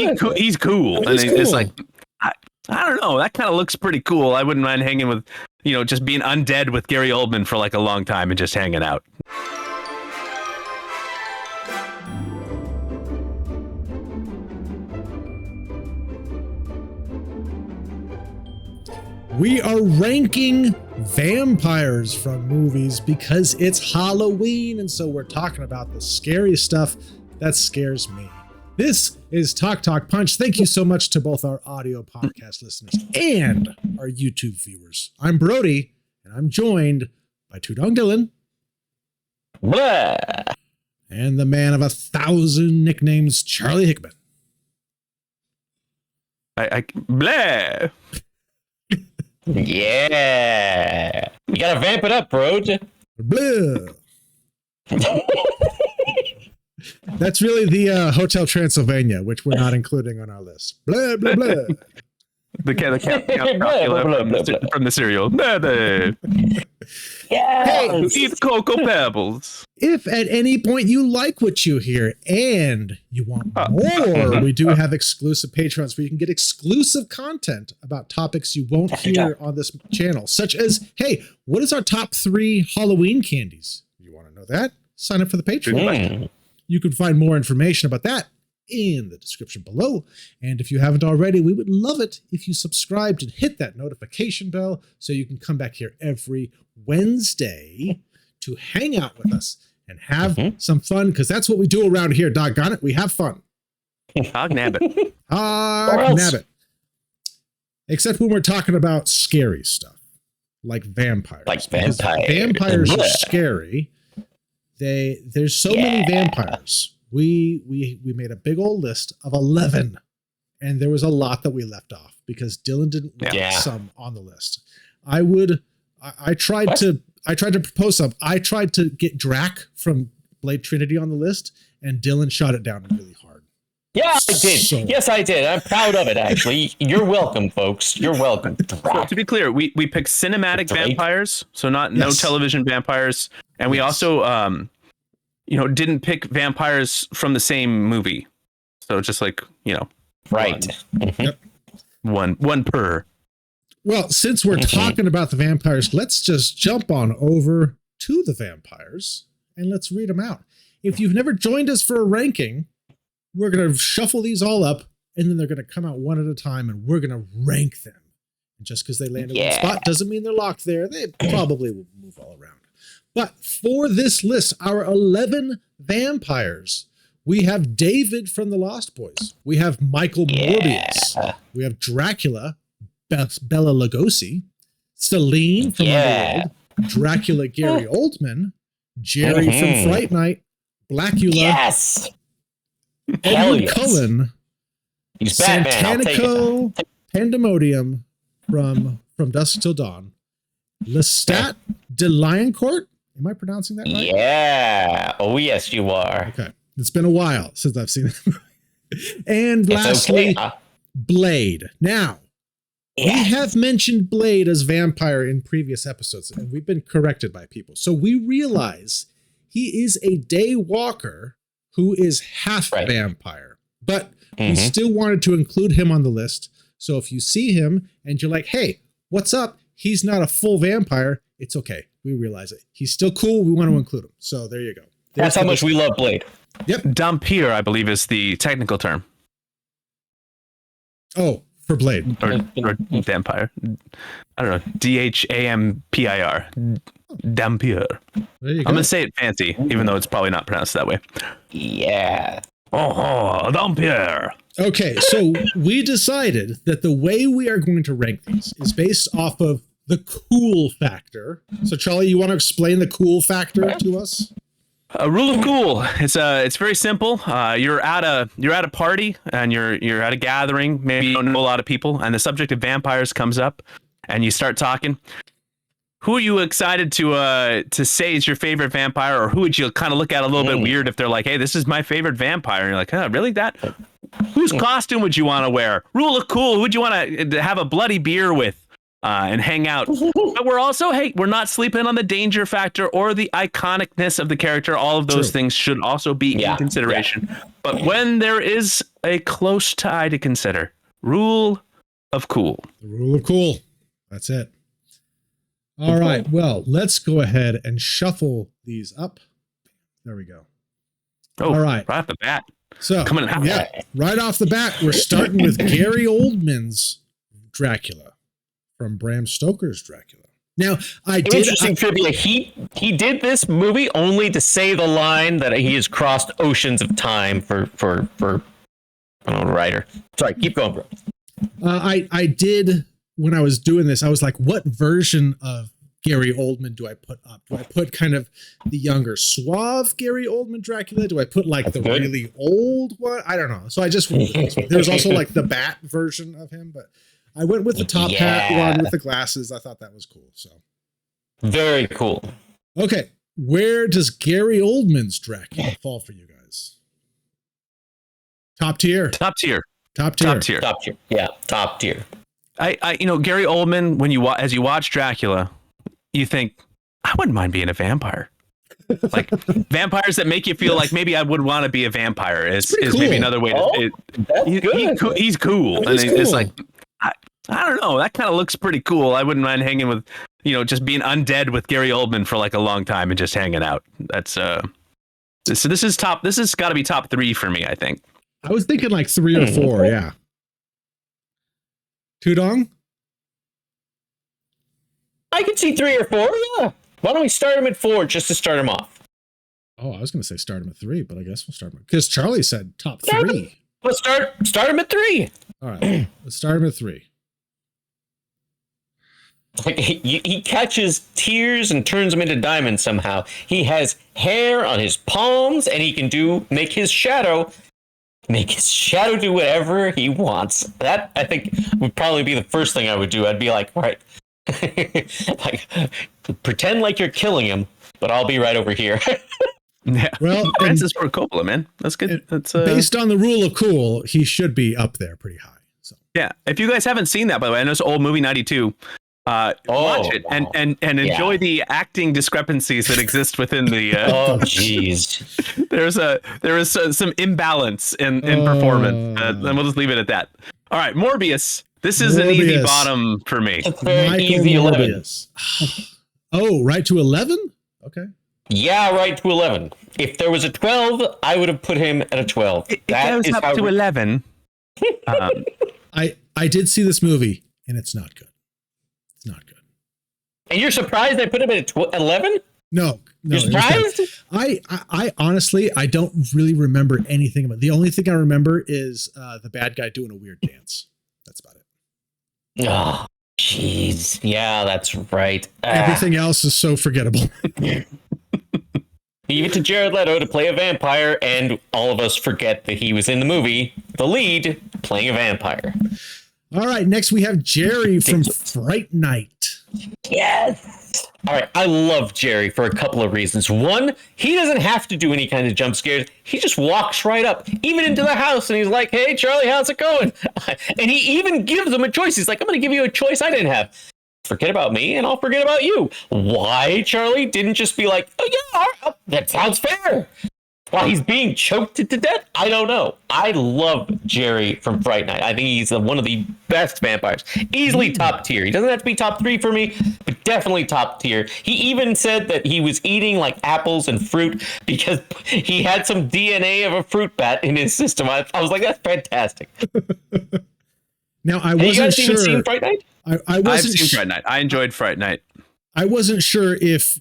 he's cool. He's cool. It's like I don't know. That kind of looks pretty cool. I wouldn't mind hanging with, just being undead with Gary Oldman for like a long time and just hanging out. We are ranking vampires from movies because it's Halloween, and so we're talking about the scary stuff that scares me. This is Talk Punch. Thank you so much to both our audio podcast listeners and our YouTube viewers. I'm Brody, and I'm joined by Tudong Dylan. Blah. And the man of 1,000 nicknames, Charlie Hickman. Blah. Yeah. You gotta vamp it up, bro. Blah. That's really the Hotel Transylvania, which we're not including on our list. Blah, blah, blah. The Dracula from the cereal. Blah, blah. Yeah. Hey, eat Cocoa Pebbles. If at any point you like what you hear and you want more, we do have exclusive Patreons where you can get exclusive content about topics you won't hear on this channel, such as, hey, what is our top 3 Halloween candies? You want to know that? Sign up for the Patreon. You can find more information about that in the description below. And if you haven't already, we would love it if you subscribed and hit that notification bell so you can come back here every Wednesday to hang out with us and have some fun, because that's what we do around here. Doggone it, we have fun. Hog nabbit. Hog nabbit. Except when we're talking about scary stuff, like vampires. Like vampires. Vampires are scary. There's so many vampires. We made a big old list of 11, and there was a lot that we left off because Dylan didn't want some on the list. I tried to propose some. I tried to get Drac from Blade Trinity on the list, and Dylan shot it down really hard. Yeah, I did. Yes, I did. I'm proud of it, actually. You're welcome, folks. You're welcome. So to be clear, we picked cinematic vampires, so no television vampires, and we also didn't pick vampires from the same movie. So just like, right. One per. Well, since we're talking about the vampires, let's just jump on over to the vampires and let's read them out. If you've never joined us for a ranking, we're going to shuffle these all up, and then they're going to come out one at a time, and we're going to rank them. And just because they landed in one spot doesn't mean they're locked there. They probably will move all around. But for this list, our 11 vampires, we have David from the Lost Boys. We have Michael Morbius. We have Dracula, Bela Lugosi, Celine from Underworld, Dracula Gary Oldman, Jerry from Fright Night, Blackula, Edward Cullen, Santanico Pandemonium from Dusk Till Dawn, Lestat de Lioncourt. Am I pronouncing that right? Yeah. Oh, yes, you are. Okay. It's been a while since I've seen it. And lastly, Blade. Now, we have mentioned Blade as vampire in previous episodes, and we've been corrected by people. So we realize he is a day walker who is half vampire, but we still wanted to include him on the list. So if you see him and you're like, hey, what's up? He's not a full vampire. It's okay. We realize it. He's still cool. We want to include him. So there you go. That's how much we love Blade. Yep. Dhampir, I believe, is the technical term. Oh, for Blade. Or vampire. I don't know. Dhampir. Dhampir. There you go. I'm going to say it fancy, even though it's probably not pronounced that way. Yeah. Oh, Dhampir. Okay, so we decided that the way we are going to rank these is based off of the cool factor. So Charlie, you want to explain the cool factor to us? A rule of cool. It's very simple. You're at a party and you're at a gathering. Maybe you don't know a lot of people, and the subject of vampires comes up, and you start talking. Who are you excited to say is your favorite vampire, or who would you kind of look at a little bit weird if they're like, hey, this is my favorite vampire, and you're like, oh, really? That? Whose costume would you want to wear? Rule of cool. Who would you want to have a bloody beer with? and hang out. But we're also, hey, we're not sleeping on the danger factor or the iconicness of the character. All of those things should also be in consideration. Yeah. But when there is a close tie to consider, rule of cool. The rule of cool. That's it. All right. Well, let's go ahead and shuffle these up. There we go. Oh, all right. Right off the bat. So, coming out. Yeah, right off the bat, we're starting with Gary Oldman's Dracula from Bram Stoker's Dracula. Now, interesting trivia. He did this movie only to say the line that he has crossed oceans of time for a writer. Sorry, keep going, bro. I did, when I was doing this, I was like, what version of Gary Oldman do I put up? Do I put kind of the younger, suave Gary Oldman Dracula? Do I put like the really old one? I don't know. So I just went with this one. There's also like the Bat version of him, but I went with the top hat one with the glasses. I thought that was cool. So very cool. Okay, where does Gary Oldman's Dracula fall for you guys? Top tier. Top tier. Top tier. Yeah, top tier. I Gary Oldman, when as you watch Dracula, you think, I wouldn't mind being a vampire. Like vampires that make you feel like maybe I would want to be a vampire is cool. Maybe another way to he's cool. And it's like, I don't know. That kind of looks pretty cool. I wouldn't mind hanging with, just being undead with Gary Oldman for like a long time and just hanging out. That's so this has got to be top 3 for me, I think. I was thinking like 3 or 4. Yeah. Tudong? I could see 3 or 4. Yeah. Why don't we start him at 4 just to start him off? Oh, I was going to say start him at 3, but I guess we'll start him because Charlie said top 3. Let's start him at 3. All right, let's start him at 3. Like he catches tears and turns them into diamonds somehow. He has hair on his palms, and he can make his shadow do whatever he wants. That, I think, would probably be the first thing I would do. I'd be like, all right, like, pretend like you're killing him, but I'll be right over here. Yeah. Well, Francis Ford Coppola, man. That's good. That's based on the rule of cool, he should be up there pretty high. So yeah. If you guys haven't seen that, by the way, I know it's an old movie, 92. Watch it and enjoy the acting discrepancies that exist within the. Oh, jeez. There is some imbalance in performance, and we'll just leave it at that. All right, Morbius. This is an easy bottom for me. It's very easy 11. Oh, right to 11? Okay. Yeah, right to 11. If there was a 12, I would have put him at a 12. It goes up to 11. I did see this movie, and it's not good. It's not good. And you're surprised I put him at 11? No. You're surprised? I honestly, I don't really remember anything about it. The only thing I remember is the bad guy doing a weird dance. That's about it. Oh, jeez. Yeah, that's right. Everything else is so forgettable. Leave it to Jared Leto to play a vampire, and all of us forget that he was in the movie, the lead, playing a vampire. All right, next we have Jerry from Fright Night. Yes. All right, I love Jerry for a couple of reasons. One, he doesn't have to do any kind of jump scares. He just walks right up, even into the house, and he's like, hey, Charlie, how's it going? And he even gives them a choice. He's like, I'm going to give you a choice I didn't have. Forget about me, and I'll forget about you. Why Charlie didn't just be like, oh, yeah, all right, that sounds fair. While he's being choked to death, I don't know. I love Jerry from Fright Night. I think he's one of the best vampires. Easily top tier. He doesn't have to be top 3 for me, but definitely top tier. He even said that he was eating like apples and fruit because he had some DNA of a fruit bat in his system. I was like, that's fantastic. Now, I wasn't sure. Have you guys seen Fright Night? I've seen Fright Night. I enjoyed Fright Night. I wasn't sure if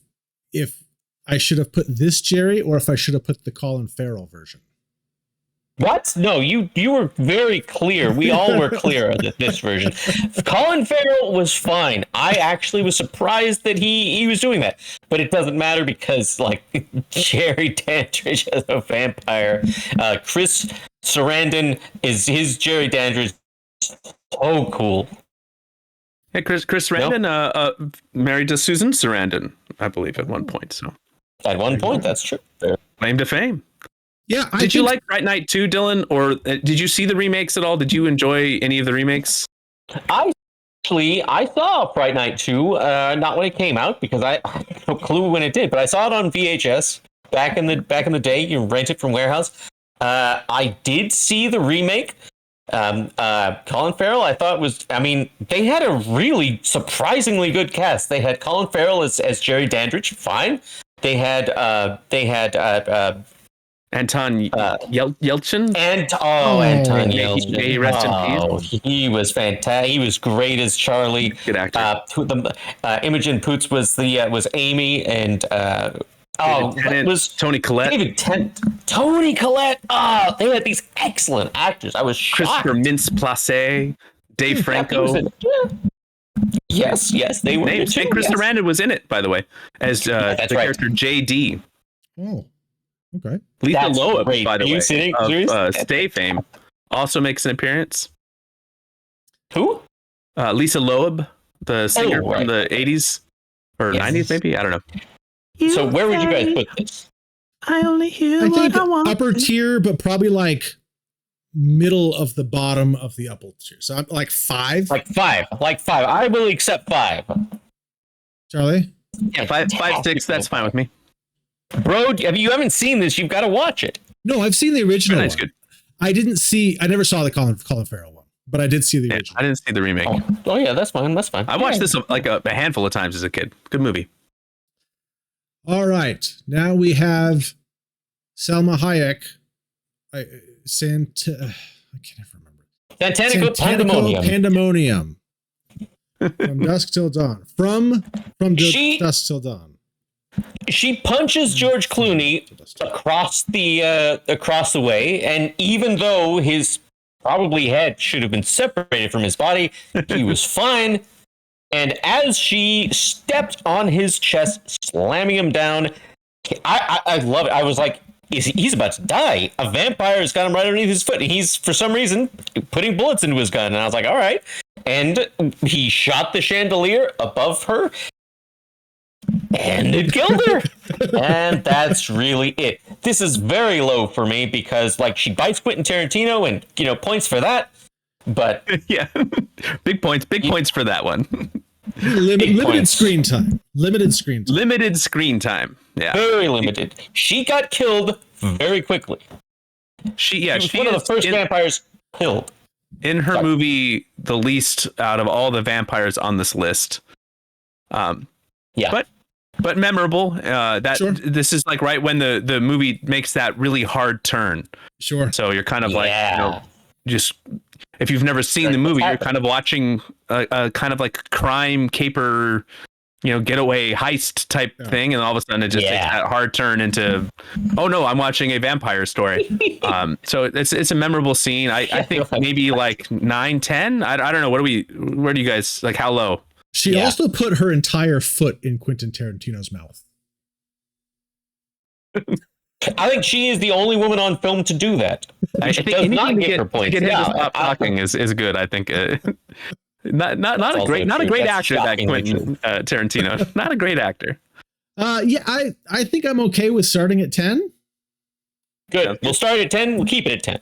I should have put this Jerry or if I should have put the Colin Farrell version. What? No, you were very clear. We all were clear on this version. Colin Farrell was fine. I actually was surprised that he was doing that. But it doesn't matter because, like, Jerry Dandridge as a vampire. Chris Sarandon is his Jerry Dandridge. So cool. Yeah, Chris Sarandon married to Susan Sarandon, I believe, at one point. So at one point, that's true. Fair. Claim to fame. Yeah. Did you like Fright Night 2, Dylan, or did you see the remakes at all? Did you enjoy any of the remakes? I actually, I saw Fright Night 2, not when it came out because I have no clue when it did, but I saw it on VHS back in the day. You rent it from Warehouse. I did see the remake. Colin Farrell, I thought they had a really surprisingly good cast. They had Colin Farrell as Jerry Dandridge, fine. They had Anton Yelchin. Anton Yelchin. May he rest in peace. He was fantastic. He was great as Charlie. Good actor. Imogen Poots was Amy, and it was Tony Collette. David Tennant. Tony Collette. Oh, they had these excellent actors. I was shocked. Christopher Mintz-Plasse, Dave Franco. Yes, they were. And Chris Sarandon was in it, by the way, as the character JD. Oh, okay. Lisa That's Loeb, great. by the way, Serious? Stay fame, also makes an appearance. Who? Lisa Loeb, the singer from the 80s or 90s, maybe? I don't know. So where would you guys put this? I only hear I what think I want. upper tier, but probably like middle of the bottom of the upper tier. So I'm like 5. Like five. I will accept 5. Charlie? Yeah, 5, 6. That's fine with me. Bro, if you haven't seen this, you've got to watch it. No, I've seen the original That's one. good. I never saw the Colin Farrell one, but I did see the original. I didn't see the remake. Oh yeah, that's fine. I watched this like a handful of times as a kid. Good movie. All right. Now we have Selma Hayek. I can't remember. Santanico Santanico Pandemonium. Pandemonium. From Dusk Till Dawn. From Dusk Till Dawn. She punches George Clooney across the way, and even though his probably head should have been separated from his body, he was fine. And as she stepped on his chest, slamming him down, I love it. I was like, he's about to die. A vampire's got him right underneath his foot. And he's, for some reason, putting bullets into his gun. And I was like, all right. And he shot the chandelier above her. And it killed her. And that's really it. This is very low for me because, like, she bites Quentin Tarantino and, points for that. But yeah, big points for that one. Limited screen time. Limited screen time. Yeah, very limited. She got killed very quickly. She was one of the first vampires killed in her movie. The least out of all the vampires on this list. But memorable. Sure. This is like right when the movie makes that really hard turn. Sure. So you're kind of like, just. If you've never seen the movie, you're kind of watching a kind of like crime caper, getaway heist type thing, and all of a sudden it just takes that hard turn into, oh no, I'm watching a vampire story. So it's a memorable scene. I think maybe like 9, 10. I don't know. Where do you guys like? How low? She also put her entire foot in Quentin Tarantino's mouth. I think she is the only woman on film to do that. She does not get her points. Stop talking is good. I think not a great actor, that Quentin Tarantino. Not a great actor. I think I'm okay with starting at 10. Good. We'll start at 10. We'll keep it at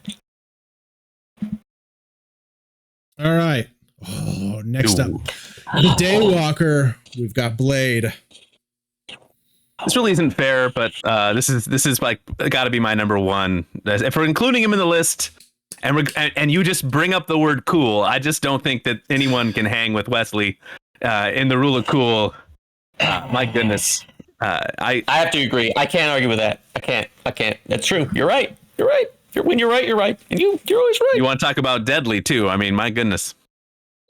10. All right. Oh, next up, the Daywalker. We've got Blade. This really isn't fair, but this is like got to be my number one. If we're including him in the list, and you just bring up the word cool, I just don't think that anyone can hang with Wesley in the rule of cool. My goodness, I have to agree. I can't argue with that. I can't. That's true. You're right. When you're right, you're right, and you're always right. You want to talk about deadly too? I mean, my goodness.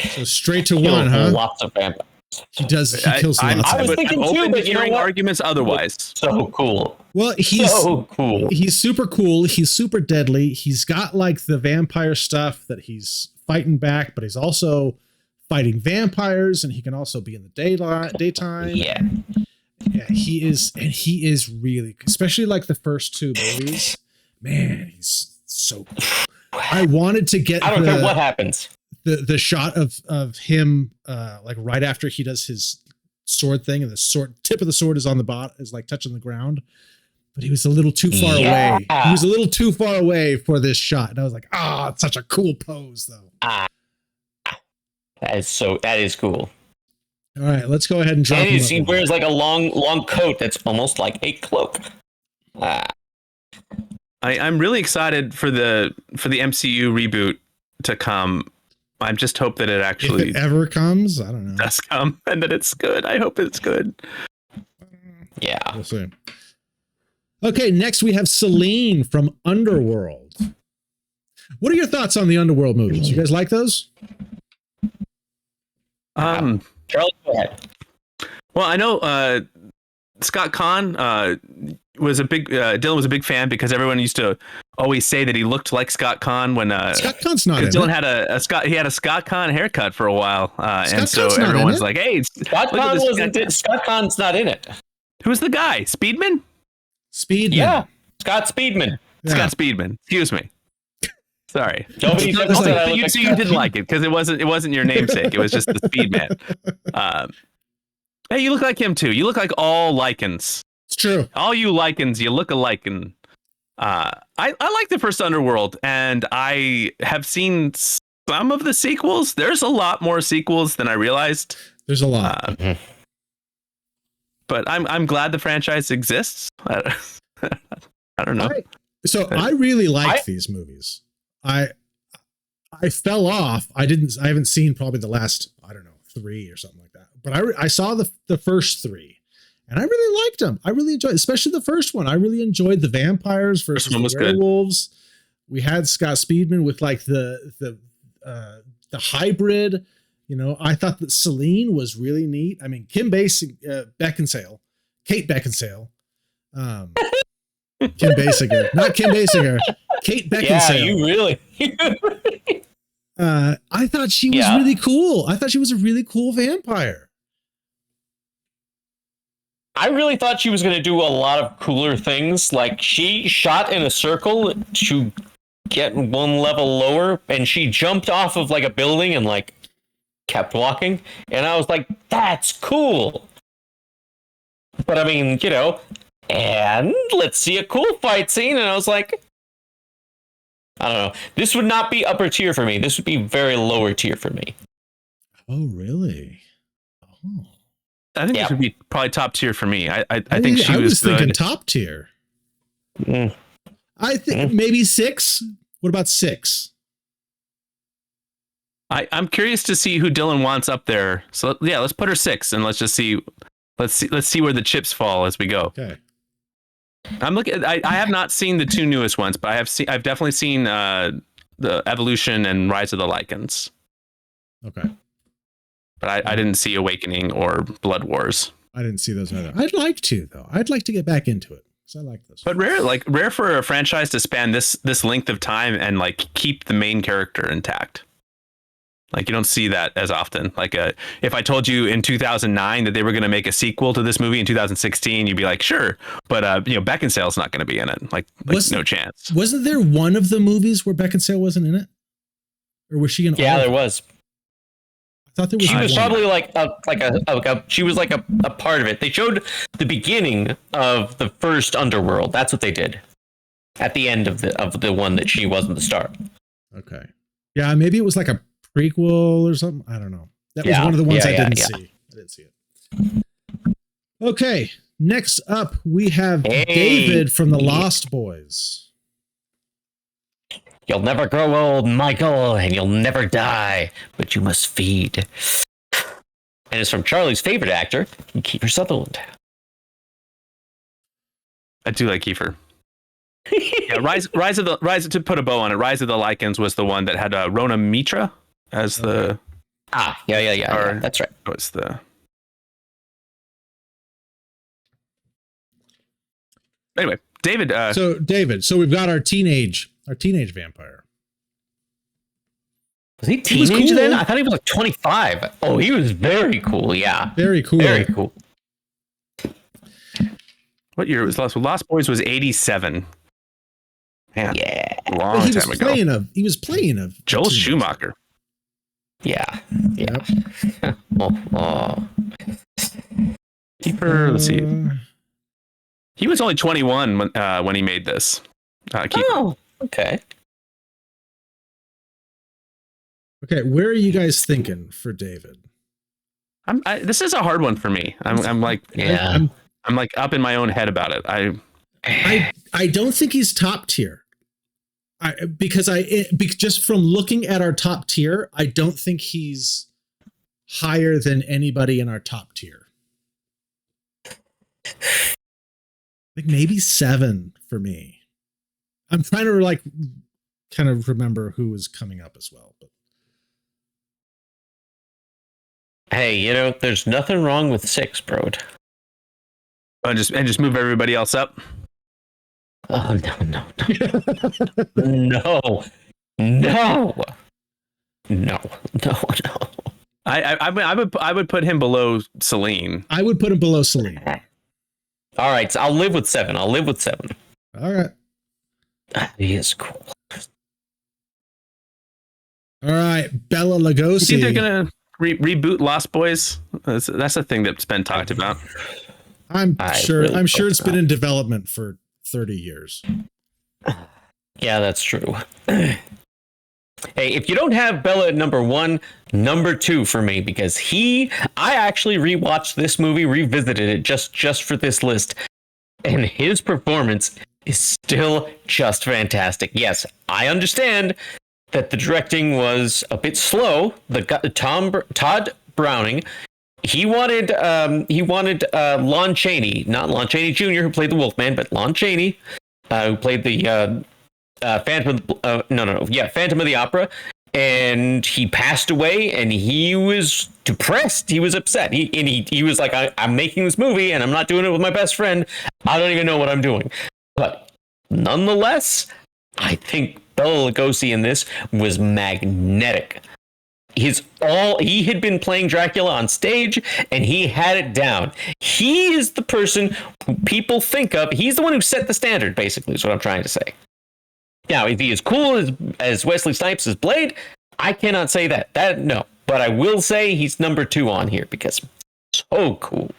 So straight to one, huh? Lots of vampires. He kills lots. I was thinking too, but hearing arguments otherwise. So cool. Well, he's so cool. He's super cool. He's super deadly. He's got like the vampire stuff that he's fighting back, but he's also fighting vampires, and he can also be in the daytime. Yeah, he is really, especially like the first 2 movies. Man, he's so cool. I wanted to get. I don't care what happens. The shot of him like right after he does his sword thing, and the tip of the sword is on the is like touching the ground, but he was a little too far away. He was a little too far away for this shot, and I was like, it's such a cool pose though. That is cool. All right, let's go ahead and drop And him he up. wears like a long coat that's almost like a cloak. I'm really excited for the MCU reboot to come. I just hope that it If actually it ever comes, I don't know. does come and that it's good. I hope it's good. Yeah. We'll see. Okay, next we have Celine from Underworld. What are your thoughts on the Underworld movies? You guys like those? Um, Charlie, go ahead. well, I know Scott Conn was a big Dylan was a big fan because everyone used to always say that he looked like Scott Conn when Scott Conn's not in Dylan it. had a Scott Conn haircut for a while, and so Conn's not in everyone's it. like, "Hey, Scott look at Conn this wasn't. guy." Scott Conn's not in it. Who's the guy? Speedman? Speedman. Yeah, Scott Speedman. Yeah. Scott Speedman. Excuse me. Sorry. Nobody So said you- I look you, like so you Scott didn't like it because it wasn't your namesake. It was just the Speedman. Hey, you look like him too. You look like all lichens. It's true. All you lichens, you look alike. And I like the first Underworld, and I have seen some of the sequels. There's a lot more sequels than I realized. There's a lot. But I'm glad the franchise exists. I don't know. I really like these movies. I fell off. I haven't seen probably the last, I don't know, 3 or something like that. But I saw the first 3 and I really liked them. I really enjoyed, especially the first one. I really enjoyed the vampires versus the werewolves. We had Scott Speedman with like the hybrid. You know, I thought that Celine was really neat. I mean, Kate Beckinsale. Kim Basinger, not Kim Basinger, Kate Beckinsale. Yeah, you really. I thought she was really cool. I thought she was a really cool vampire. I really thought she was going to do a lot of cooler things. Like she shot in a circle to get one level lower, and she jumped off of like a building and like kept walking. And I was like, that's cool. But I mean, you know, and let's see a cool fight scene. And I was like, I don't know. This would not be upper tier for me. This would be very lower tier for me. Oh, really? Oh. I think this would be probably top tier for me. I think she was thinking good. top tier. Mm. I think maybe 6. What about 6? I'm curious to see who Dylan wants up there. So yeah, let's put her 6 and let's see where the chips fall as we go. Okay. I'm looking. I have not seen the 2 newest ones, but I've definitely seen the Evolution and Rise of the Lycans. Okay. But I didn't see Awakening or Blood Wars. I didn't see those either. I'd like to though. I'd like to get back into it because I like this. But rare for a franchise to span this length of time and like keep the main character intact. Like you don't see that as often. Like if I told you in 2009 that they were going to make a sequel to this movie in 2016, you'd be like, sure. But Beckinsale's not going to be in it. Like no chance. Wasn't there one of the movies where Beckinsale wasn't in it, or was she in? Yeah, there was. I thought there was. She was probably she was like a part of it. They showed the beginning of the first Underworld. That's what they did at the end of the one that she wasn't the star. Okay. Yeah, maybe it was like a prequel or something. I don't know. That was one of the ones I didn't see. I didn't see it. Okay. Next up, we have David from the Lost Boys. You'll never grow old, Michael, and you'll never die, but you must feed. And it's from Charlie's favorite actor, Kiefer Sutherland. I do like Kiefer. Yeah, Rise of the to put a bow on it. Rise of the Lycans was the one that had Rona Mitra as the. Yeah. That's right. Was the. Anyway, David. So we've got our teenage vampire. Was he teenage then? I thought he was like 25. Oh, he was very cool. Yeah. Very cool. Very cool. What year was Lost? Well, Lost Boys was 87. Man, yeah. Long time ago. He was playing a Joel Schumacher. Yeah. Yep. Keeper, let's see. He was only 21 when he made this. Keeper. Oh, okay. Okay, where are you guys thinking for David? This is a hard one for me. I'm like, Yeah. I'm like up in my own head about it. I don't think he's top tier. Just from looking at our top tier, I don't think he's higher than anybody in our top tier. Like maybe 7 for me. I'm trying to like kind of remember who was coming up as well. But Hey, there's nothing wrong with 6, bro. and just move everybody else up. Oh no. No. I would put him below Celine. I would put him below Celine. All right, so I'll live with 7. All right. He is cool. All right, Bella Lugosi. You think they're gonna reboot Lost Boys? That's a thing that's been talked about. I'm sure it's been in development for 30 years. Yeah, that's true. Hey, if you don't have Bella at number 1, number 2 for me, because I actually rewatched this movie, revisited it just for this list, and his performance is still just fantastic. Yes, I understand that the directing was a bit slow. Todd Browning, he wanted Lon Chaney, not Lon Chaney Jr., who played the Wolfman, but Lon Chaney, who played the Phantom of the Opera, and he passed away, and he was depressed. He was upset. He was like, I'm making this movie, and I'm not doing it with my best friend. I don't even know what I'm doing. But nonetheless, I think Bela Lugosi in this was magnetic. He had been playing Dracula on stage, and he had it down. He is the person who people think of. He's the one who set the standard, basically, is what I'm trying to say. Now, if he is cool as Wesley Snipes' Blade, I cannot say that. No. But I will say he's number 2 on here because so cool.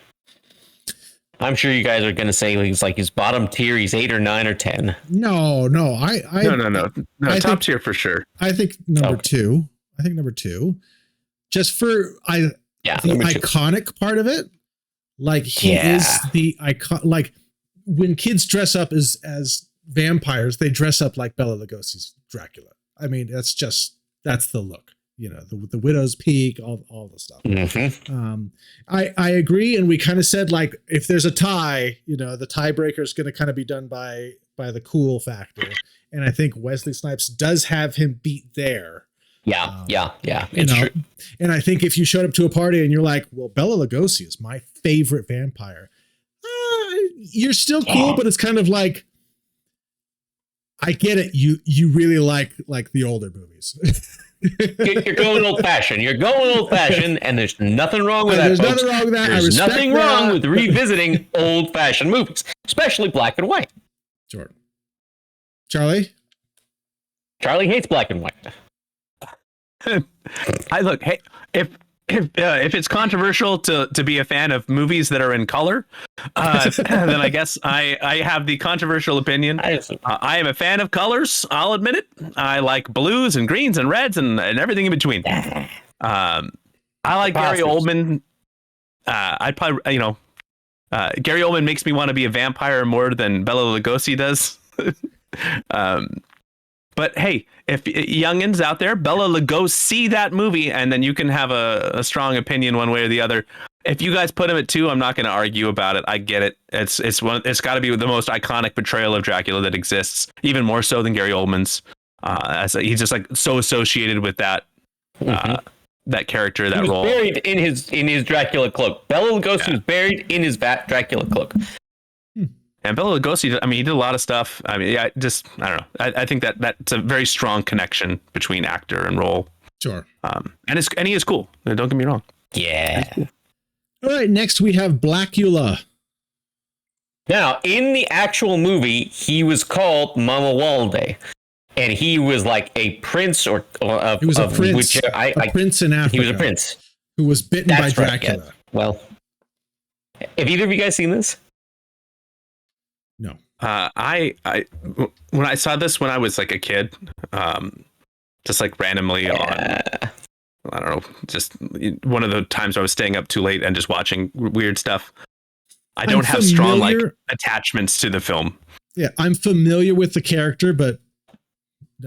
I'm sure you guys are going to say he's bottom tier. He's 8 or 9 or 10. No. No. Top tier for sure. I think number 2. I think number 2. Just for the iconic part of it. Like he is the icon. Like when kids dress up as vampires, they dress up like Bela Lugosi's Dracula. I mean, that's the look. The widow's peak, all the stuff. Mm-hmm. I agree, and we kind of said like if there's a tie, the tiebreaker is going to kind of be done by the cool factor, and I think Wesley Snipes does have him beat there. Yeah. It's true. And I think if you showed up to a party and you're like, well, Bela Lugosi is my favorite vampire, you're still cool, but it's kind of like, I get it. You really like the older movies. You're going old fashioned. And there's nothing wrong with that. There's nothing wrong with that. There's nothing wrong with revisiting old fashioned movies, especially black and white. Jordan. Charlie hates black and white. Hey, if it's controversial to be a fan of movies that are in color, then I guess I have the controversial opinion. I am a fan of colors. I'll admit it. I like blues and greens and reds and everything in between. I like Gary Oldman. I'd probably, Gary Oldman makes me want to be a vampire more than Bela Lugosi does. But hey, if youngins out there, Bela Lugosi, see that movie, and then you can have a strong opinion one way or the other. If you guys put him at 2, I'm not going to argue about it. I get it. It's got to be the most iconic portrayal of Dracula that exists, even more so than Gary Oldman's. He's just like so associated with that that character, that role. Buried in his Dracula cloak. Bela Lugosi was buried in his Dracula cloak. And Bela Lugosi, I mean, he did a lot of stuff. I mean, I don't know. I think that's a very strong connection between actor and role. Sure. And he is cool. Don't get me wrong. Yeah. Cool. All right. Next, we have Blackula. Now, in the actual movie, he was called Mama Walde, and he was like a prince he was a prince. A prince in Africa. He was a prince who was bitten by Dracula. Right, well, have either of you guys seen this? No. I when I saw this when I was like a kid, just like randomly on I don't know, just one of the times I was staying up too late and just watching weird stuff. I don't have strong like attachments to the film. Yeah, I'm familiar with the character, but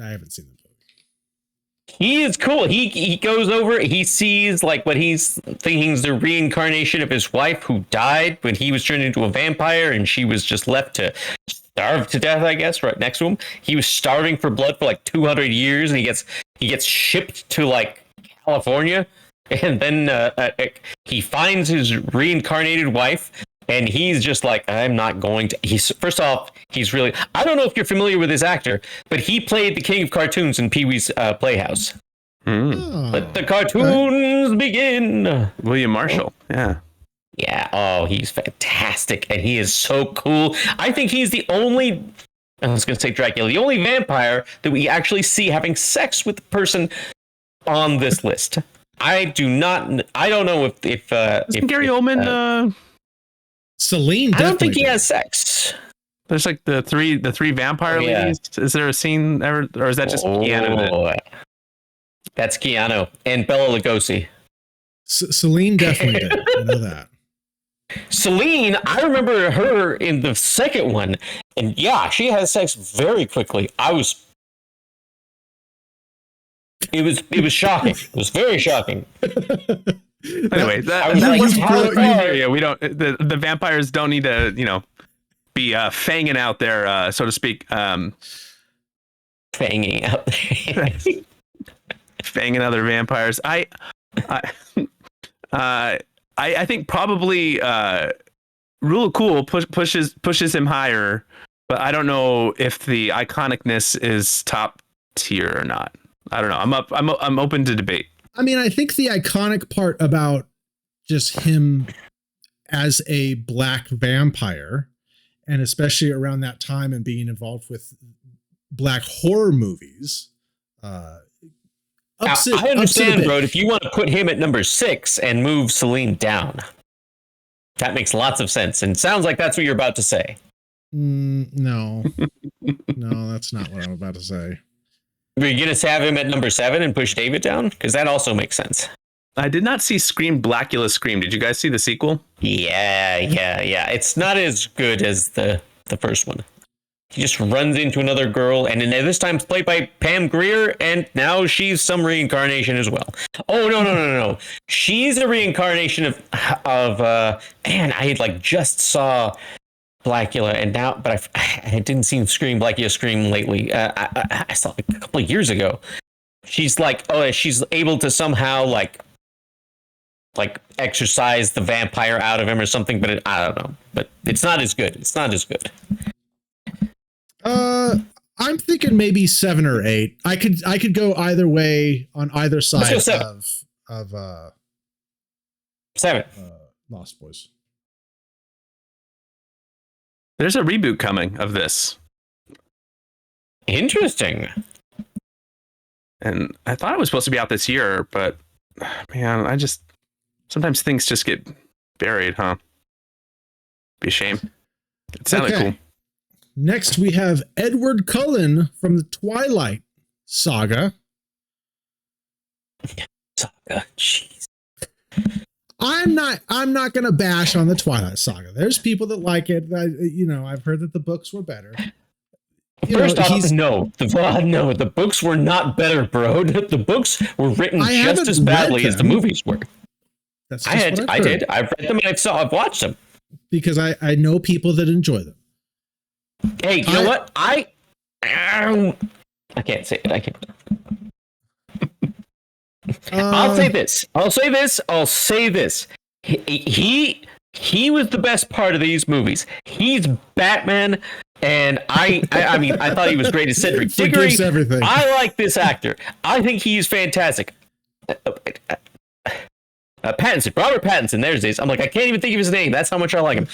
I haven't seen the movie. He is cool. He goes over, he sees like what he's thinking is the reincarnation of his wife who died when he was turned into a vampire, and she was just left to starve to death, I guess, right next to him. He was starving for blood for like 200 years, and he gets shipped to like California, and then he finds his reincarnated wife. And he's just like, I'm not going to. First off, he's really. I don't know if you're familiar with this actor, but he played the king of cartoons in Pee-wee's Playhouse. Let the cartoons begin. William Marshall. Yeah. Yeah. Oh, he's fantastic. And he is so cool. I think he's the only. I was going to say Dracula, the only vampire that we actually see having sex with the person on this list. I don't know if Gary Oldman. Celine, I don't think he has sex. There's like the three vampire ladies. Is there a scene ever, or is that just Keanu? That's Keanu and Bela Lugosi. Celine definitely did. I know that. Celine, I remember her in the second one, and yeah, she has sex very quickly. It was shocking. It was very shocking. Anyway, we don't. The vampires don't need to, be fanging out there, so to speak. Fanging out there. Fanging other vampires. I think probably Rule of Cool pushes him higher, but I don't know if the iconicness is top tier or not. I don't know. I'm open to debate. I mean, I think the iconic part about just him as a black vampire, and especially around that time and being involved with black horror movies, I understand, bro. If you want to put him at number 6 and move Celine down, that makes lots of sense. And sounds like that's what you're about to say. No, that's not what I'm about to say. Are you going to have him at number 7 and push David down? Because that also makes sense. I did not see Blackula Scream. Did you guys see the sequel? Yeah. It's not as good as the first one. He just runs into another girl, and this time it's played by Pam Grier, and now she's some reincarnation as well. Oh, no. She's a reincarnation of man, I just saw Blackula, and now, but I didn't see Blackula Scream lately. I saw it a couple of years ago. She's she's able to somehow like exorcise the vampire out of him or something, but I don't know. But it's not as good. I'm thinking maybe 7 or 8. I could go either way on either side of 7. Lost Boys. There's a reboot coming of this. Interesting. And I thought it was supposed to be out this year, but man, sometimes things just get buried, huh? Be a shame. It sounded cool. Next, we have Edward Cullen from the Twilight saga. Jeez. I'm not going to bash on the Twilight saga. There's people that like it. I've heard that the books were better. First off, no, the books were not better, bro. The books were written just as badly as the movies were. That's I did. I've read them and I've watched them because I know people that enjoy them. Hey, you know what? I can't say it. I can't. I'll say this. He was the best part of these movies. He's Batman, and I mean, I thought he was great as Cedric Diggory. Everything. I like this actor. I think he's fantastic. Pattinson, Robert Pattinson. There's this. I'm like, I can't even think of his name. That's how much I like him.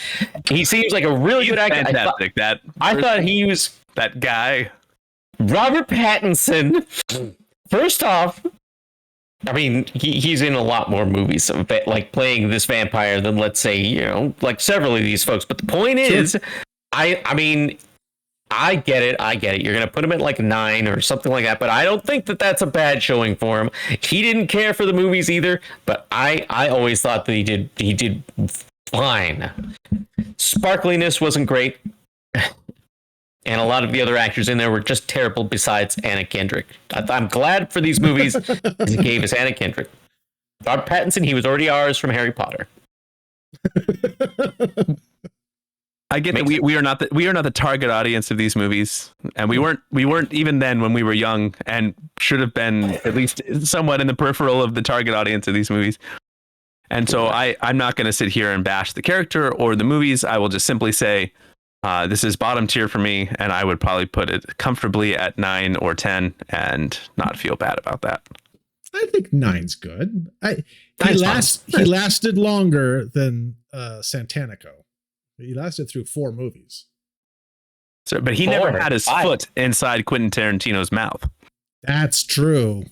He seems like a really good actor. Fantastic. I thought he was that guy. Robert Pattinson. First off, I mean, he's in a lot more movies, like playing this vampire than, let's say, like several of these folks. But the point is, I mean, I get it. You're going to put him at like 9 or something like that, but I don't think that that's a bad showing for him. He didn't care for the movies either, but I always thought that he did fine. Sparkliness wasn't great. And a lot of the other actors in there were just terrible besides Anna Kendrick. I'm glad for these movies because it gave us Anna Kendrick. Robert Pattinson, he was already ours from Harry Potter. I get that we are not the target audience of these movies, and we weren't even then when we were young, and should have been at least somewhat in the peripheral of the target audience of these movies. And so I'm not going to sit here and bash the character or the movies. I will just simply say this is bottom tier for me, and I would probably put it comfortably at 9 or 10 and not feel bad about that. I think 9's good. He lasted longer than Santanico. He lasted through 4 movies. So, but he never had his foot inside Quentin Tarantino's mouth. That's true.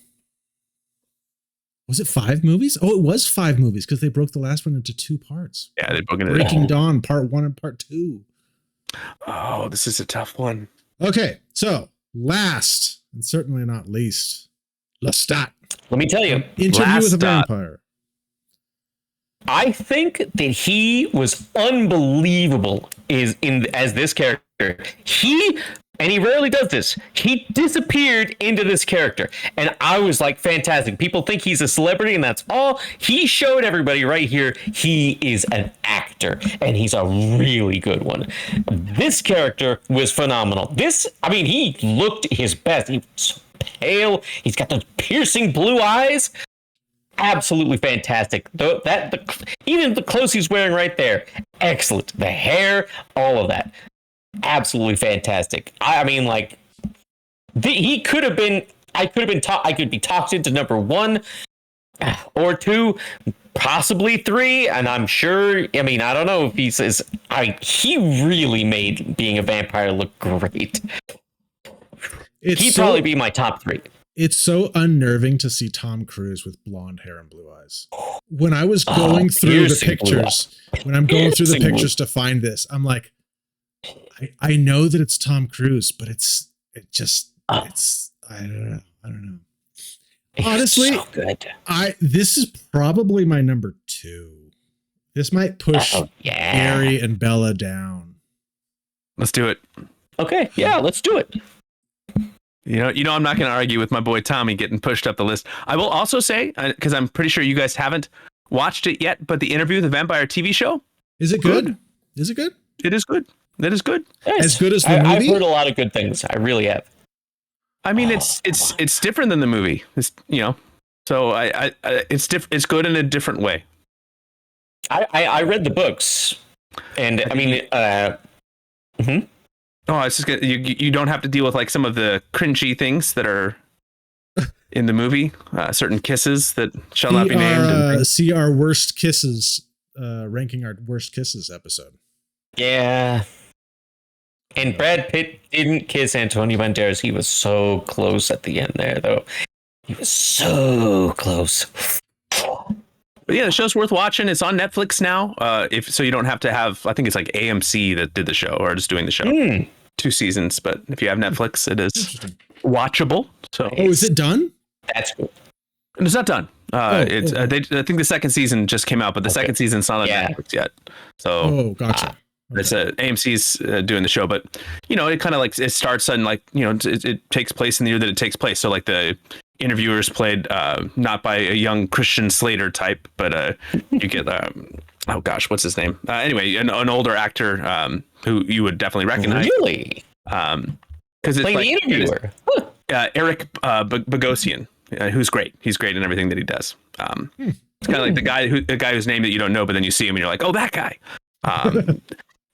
Was it 5 movies? Oh, it was 5 movies because they broke the last one into 2 parts. Yeah, they broke it. Breaking Dawn, part 1 and part 2. Oh, this is a tough one. Okay, so last and certainly not least, Lestat. Let me tell you, Interview with a Vampire. I think that he was unbelievable as this character. And he rarely does this. He disappeared into this character. And I was like, fantastic. People think he's a celebrity and that's all. He showed everybody right here he is an actor. And he's a really good one. This character was phenomenal. He looked his best. He was so pale. He's got those piercing blue eyes. Absolutely fantastic. Even the clothes he's wearing right there. Excellent. The hair, all of that. Absolutely fantastic. He could have been. I could be talked into number 1 or 2, possibly 3, and I'm sure. I don't know if he says. He really made being a vampire look great. He'd probably be my top 3. It's so unnerving to see Tom Cruise with blonde hair and blue eyes. When I was going through the pictures, to find this, I'm like, I know that it's Tom Cruise, but I don't know. Honestly, so good. This is probably my number 2. This might push Gary and Bella down. Let's do it. Okay, yeah, let's do it. You know, I'm not going to argue with my boy Tommy getting pushed up the list. I will also say, because I'm pretty sure you guys haven't watched it yet, but the Interview with the Vampire TV show. Is it good? Is it good? It is good. It is good. Yes. As good as the movie? I've heard a lot of good things. I really have. It's different than the movie. So it's good in a different way. I read the books, and Oh, it's just good. You don't have to deal with like some of the cringy things that are in the movie. Certain kisses that shall not be named. See our worst kisses, ranking our worst kisses episode. Yeah. And Brad Pitt didn't kiss Antonio Banderas. He was so close at the end there, though. He was so close. But yeah, the show's worth watching. It's on Netflix now. So you don't have to have. I think it's like AMC that did the show or just doing the show. 2 seasons, but if you have Netflix, it is watchable. So is it done? That's cool. It's not done. I think the second season just came out, but the second season's not on Netflix yet. So gotcha. It's AMC's doing the show, but it kind of like it starts and like it takes place in the year that it takes place. So like the interviewers played not by a young Christian Slater type, but you get oh gosh, what's his name? Anyway, an older actor who you would definitely recognize. Really? Because it's playing like the interviewer. Eric Bogosian, who's great. He's great in everything that he does. It's kind of like the guy whose name that you don't know, but then you see him and you're like, oh, that guy.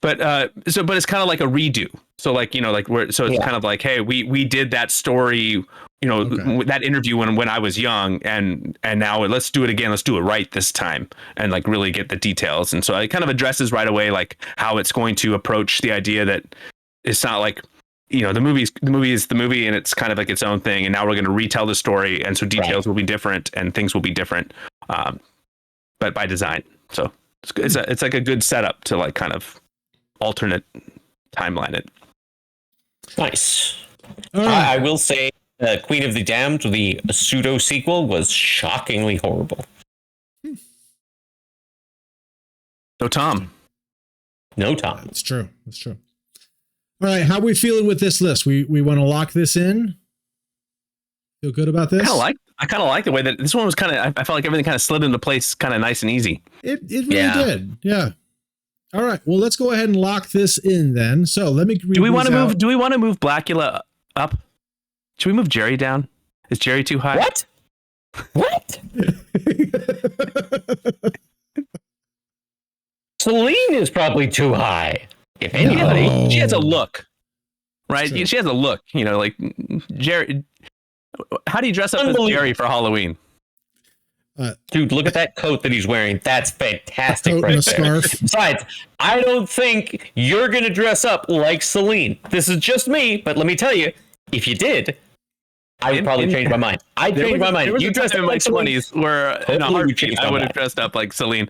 But it's kind of like a redo. So like it's kind of like, hey, we did that story, that interview when I was young, and now let's do it again. Let's do it right this time, and like really get the details. And so it kind of addresses right away like how it's going to approach the idea that it's not like the movie is the movie, and it's kind of like its own thing. And now we're going to retell the story, and so details will be different and things will be different, but by design. So it's like a good setup to like kind of alternate timeline it. Nice. All right. I will say Queen of the Damned, the pseudo sequel, was shockingly horrible. So Tom. No Tom. That's true. That's true. All right. How are we feeling with this list? We want to lock this in? Feel good about this? I kind of like the way that this one was kind of, I felt like everything kind of slid into place kind of nice and easy. It really did. Yeah. All right. Well, let's go ahead and lock this in then. So let me Do we want to move Blackula up? Should we move Jerry down? Is Jerry too high? What? What? Celine is probably too high. If anybody. No. She has a look. Right? She has a look. You know, like Jerry. How do you dress up as Jerry for Halloween? Dude, look at that coat that he's wearing. That's fantastic right there. Scarf. Besides, I don't think you're going to dress up like Celine. This is just me, but let me tell you, if you did, I would probably change my mind. I'd change my mind. You dressed in my 20s where in a heartbeat I would have mind. dressed up like Celine.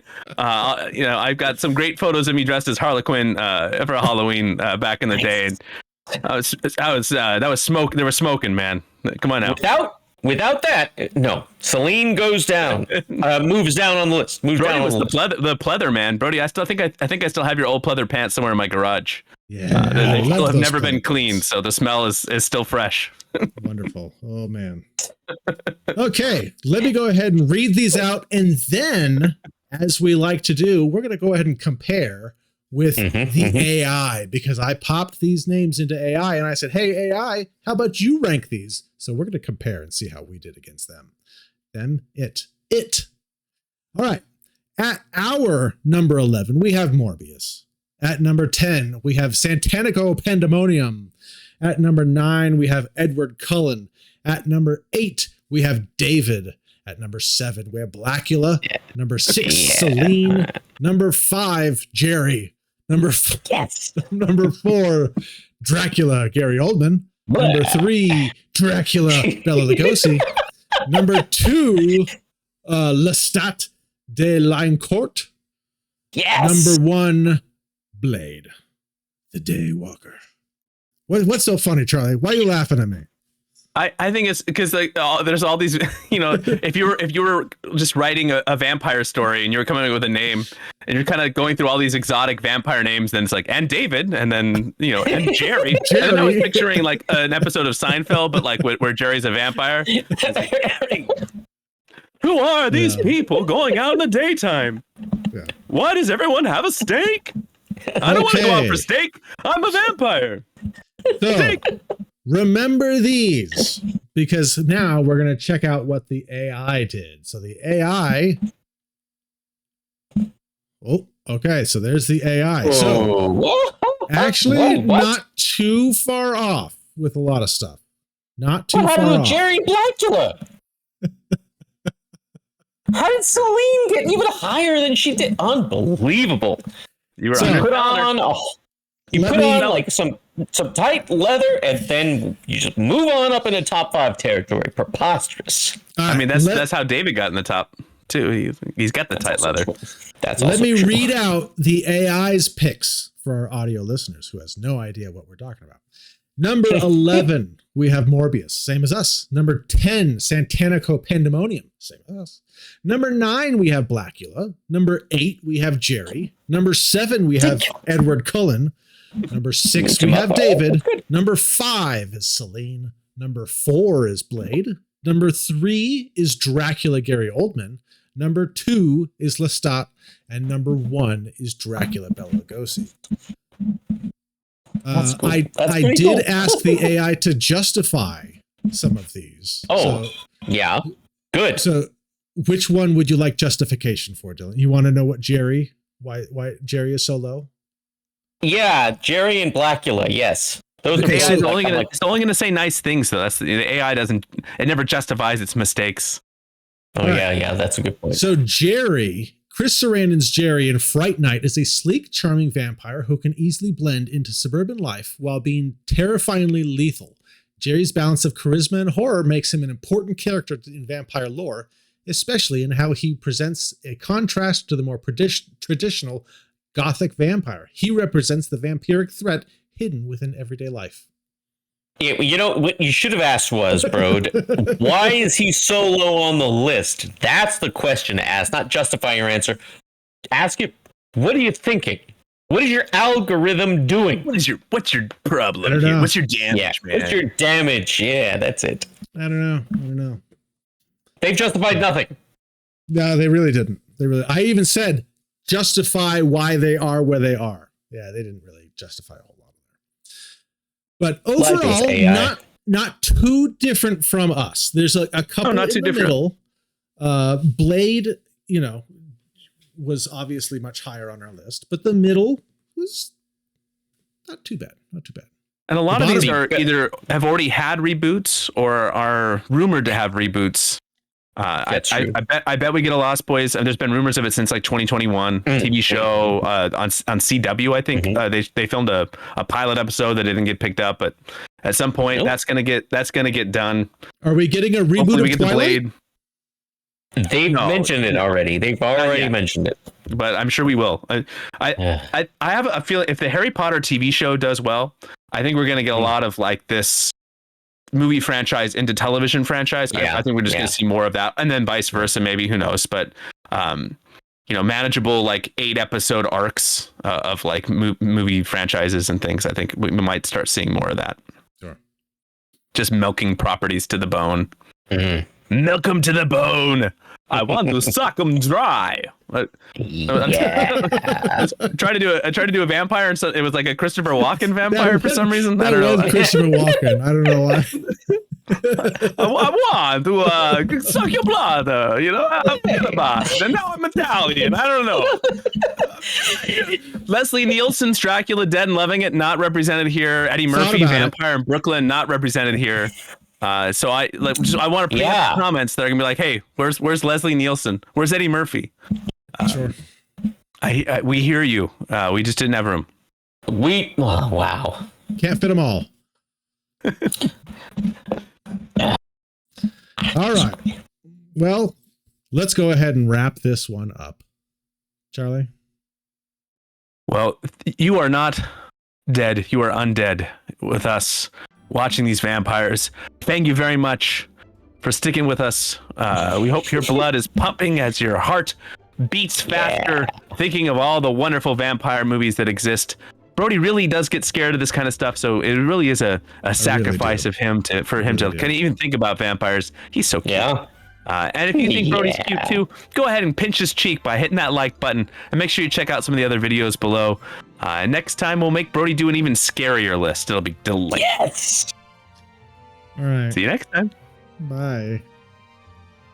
You know, I've got some great photos of me dressed as Harlequin for Halloween back in the day. And that was smoke. They were smoking, man. Come on now. Without that, no. Celine goes down, moves down on the list. Moves Brody down on was the the list. pleather man. Brody, I still think I still have your old pleather pants somewhere in my garage. Yeah. They I still love have those never been clothes. cleaned, so the smell is still fresh. Wonderful. Oh, man. Okay. Let me go ahead and read these out. And then, as we like to do, we're going to go ahead and compare with the AI, because I popped these names into AI and I said, hey, AI, how about you rank these? So we're going to compare and see how we did against them. It. All right. At our number 11, we have Morbius. At number 10, we have Santanico Pandemonium. At number 9, we have Edward Cullen. At number 8, we have David. At number 7, we have Blackula. Number 6, Celine. Number 5, Jerry. Number 4, Dracula, Gary Oldman. Number 3, Dracula, Bela Lugosi. Number 2, Lestat de Linecourt. Yes. Number 1, Blade, the Daywalker. What's so funny, Charlie? Why are you laughing at me? I think it's because there's all these, you know, if you were just writing a vampire story and you were coming up with a name and you're kind of going through all these exotic vampire names, then it's like, and David, and then, you know, and Jerry. And then I was picturing like an episode of Seinfeld, but like where Jerry's a vampire. Who are these people going out in the daytime? Yeah. Why does everyone have a steak? I don't want to go out for steak. I'm a vampire. So, remember these, because now we're going to check out what the AI did. So the AI. Oh, okay. So there's the AI. So actually not too far off with a lot of stuff. Not too what far happened off. to Jerry Blackula? How did Celine get even higher than she did? Unbelievable. You were So- You put on like some tight leather, and then you just move on up into top 5 territory. Preposterous. I mean, that's how David got in the top too. He's got the tight leather. Let me read out the AI's picks for our audio listeners who has no idea what we're talking about. Number 11, we have Morbius, same as us. Number 10, Santanico Pandemonium, same as us. Number 9, we have Blackula. Number 8, we have Jerry. Number 7, we have Edward Cullen. Number 6, we have David. Number 5 is Celine. Number 4 is Blade. Number 3 is Dracula, Gary Oldman. Number 2 is Lestat. And number 1 is Dracula, Bela Lugosi. I did ask the AI to justify some of these. Yeah. Good. So which one would you like justification for, Dylan? You want to know why Jerry is so low? Yeah, Jerry and Blackula, yes. Those The are AI is it's only going to say nice things, though. That's the AI it never justifies its mistakes. Oh, yeah, that's a good point. So Jerry, Chris Sarandon's Jerry in Fright Night is a sleek, charming vampire who can easily blend into suburban life while being terrifyingly lethal. Jerry's balance of charisma and horror makes him an important character in vampire lore, especially in how he presents a contrast to the more traditional gothic vampire. He represents the vampiric threat hidden within everyday life. Yeah, you know what you should have asked was, Brode, why is he so low on the list? That's the question to ask, not justify your answer. Ask it, what are you thinking? What is your algorithm doing? What's your I problem don't here? know. What's your damage, man? What's your damage? Yeah, that's it. I don't know. They've justified nothing. No, they really didn't. I even said justify why they are where they are. Yeah, they didn't really justify a whole lot of that. But overall, not too different from us. There's a couple not too in the different. middle. Blade, was obviously much higher on our list, but the middle was not too bad. And a lot of The these bottom- are either have already had reboots or are rumored to have reboots. That's I true. bet we get a Lost Boys. And there's been rumors of it since like 2021 TV show on CW. I think they filmed a pilot episode that didn't get picked up, but at some point that's gonna get done. Are we getting a reboot Hopefully we of get the Twilight? Blade, They've mentioned it already. They've already yet. mentioned it. but I'm sure we will. I have a feeling if the Harry Potter TV show does well, I think we're gonna get a lot of like this movie franchise into television franchise. I think we're just going to see more of that, and then vice versa, maybe, who knows. But manageable like 8-episode arcs of like movie franchises and things. I think we might start seeing more of that. Sure. Just milking properties to the bone. Milk them to the bone. I want to suck them dry. I tried to do a vampire, and so it was like a Christopher Walken vampire for some reason. I don't know. Christopher Walken. I don't know why. I want to suck your blood. I'm about it. And now I'm Italian. I don't know. Leslie Nielsen's Dracula, Dead and Loving It, not represented here. Eddie Murphy, Vampire in Brooklyn, not represented here. So I want to bring up comments that are gonna be like, hey, where's Leslie Nielsen? Where's Eddie Murphy? Sure. We hear you. We just didn't have room. Wow. Can't fit them all. All right. Well, let's go ahead and wrap this one up. Charlie? Well, you are not dead. You are undead with us watching these vampires. Thank you very much for sticking with us. We hope your blood is pumping as your heart beats faster, thinking of all the wonderful vampire movies that exist. Brody really does get scared of this kind of stuff, so it really is a sacrifice of him for him to kind of even think about vampires. He's so cute. Yeah. And if you think Brody's cute too, go ahead and pinch his cheek by hitting that like button, and make sure you check out some of the other videos below. Next time we'll make Brody do an even scarier list. It'll be delightful. Yes. All right. See you next time. Bye.